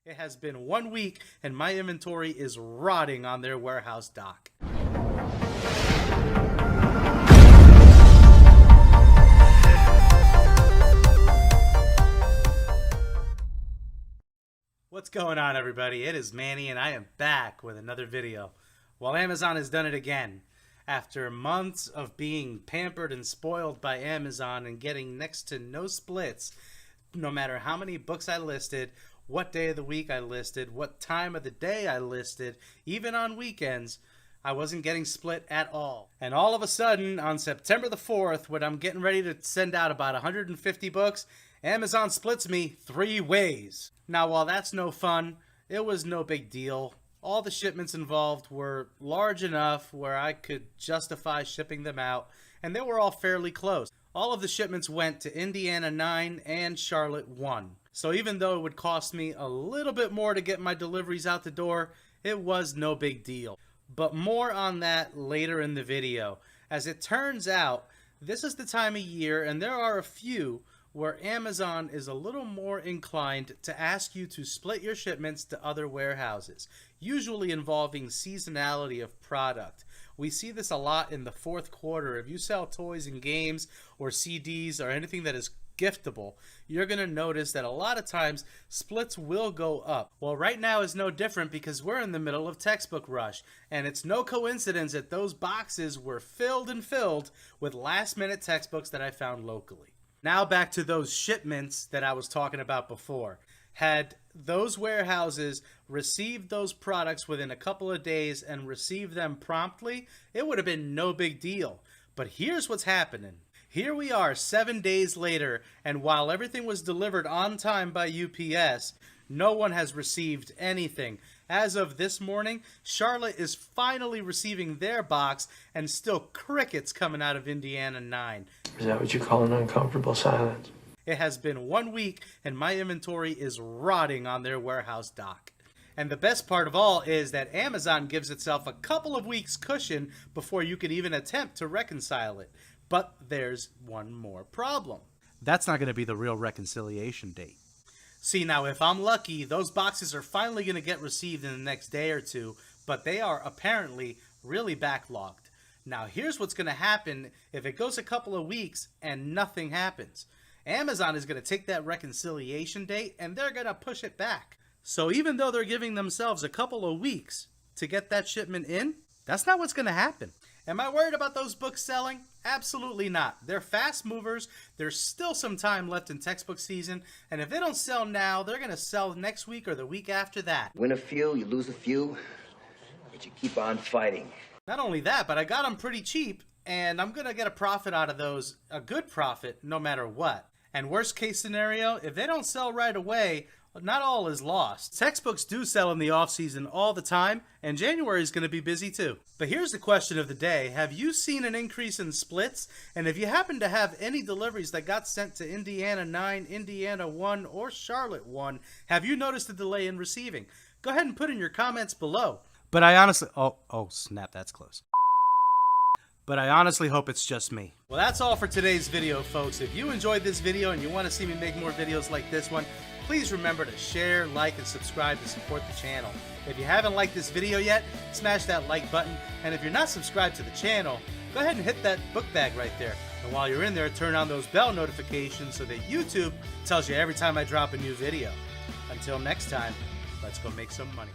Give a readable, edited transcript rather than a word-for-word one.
It has been 1 week and my inventory is rotting on their warehouse dock. What's going on, everybody? It is Manny and I am back with another video. Well, Amazon has done it again. After months of being pampered and spoiled by Amazon and getting next to no splits, no matter how many books I listed, what day of the week I listed, what time of the day I listed, even on weekends, I wasn't getting split at all. And all of a sudden, on September the 4th, when I'm getting ready to send out about 150 books, Amazon splits me 3 ways. Now, while that's no fun, it was no big deal. All the shipments involved were large enough where I could justify shipping them out, and they were all fairly close. All of the shipments went to Indiana 9 and Charlotte 1. So even though it would cost me a little bit more to get my deliveries out the door, it was no big deal. But more on that later in the video. As it turns out, this is the time of year, and there are a few where Amazon is a little more inclined to ask you to split your shipments to other warehouses, usually involving seasonality of product. We see this a lot in the fourth quarter. If you sell toys and games or CDs or anything that is giftable, you're going to notice that a lot of times splits will go up. Well, right now is no different because we're in the middle of textbook rush, and it's no coincidence that those boxes were filled and filled with last-minute textbooks that I found locally. Now back to those shipments that I was talking about before. Had those warehouses received those products within a couple of days and received them promptly, it would have been no big deal. But here's what's happening. Here we are 7 days later, and while everything was delivered on time by UPS, no one has received anything. As of this morning, Charlotte is finally receiving their box, and still crickets coming out of Indiana 9. Is that what you call an uncomfortable silence? It has been 1 week, and my inventory is rotting on their warehouse dock. And the best part of all is that Amazon gives itself a couple of weeks cushion before you can even attempt to reconcile it. But there's one more problem. That's not going to be the real reconciliation date. See, now if I'm lucky, those boxes are finally going to get received in the next day or two, but they are apparently really backlogged. Now here's what's going to happen if it goes a couple of weeks and nothing happens. Amazon is going to take that reconciliation date and they're going to push it back. So even though they're giving themselves a couple of weeks to get that shipment in, that's not what's going to happen. Am I worried about those books selling? Absolutely not. They're fast movers. There's still some time left in textbook season, and if they don't sell now, they're going to sell next week or the week after that. Win a few, you lose a few, but you keep on fighting. Not only that, but I got them pretty cheap, and I'm going to get a profit out of those, a good profit, no matter what. And worst case scenario, if they don't sell right away, not all is lost. Textbooks do sell in the off-season all the time, and January is going to be busy too. But here's the question of the day. Have you seen an increase in splits? And if you happen to have any deliveries that got sent to Indiana 9, Indiana 1, or Charlotte 1, have you noticed a delay in receiving? Go ahead and put in your comments below. But I honestly... Oh snap, that's close. But I honestly hope it's just me. Well, that's all for today's video, folks. If you enjoyed this video and you want to see me make more videos like this one, please remember to share, like, and subscribe to support the channel. If you haven't liked this video yet, smash that like button. And if you're not subscribed to the channel, go ahead and hit that book bag right there. And while you're in there, turn on those bell notifications so that YouTube tells you every time I drop a new video. Until next time, let's go make some money.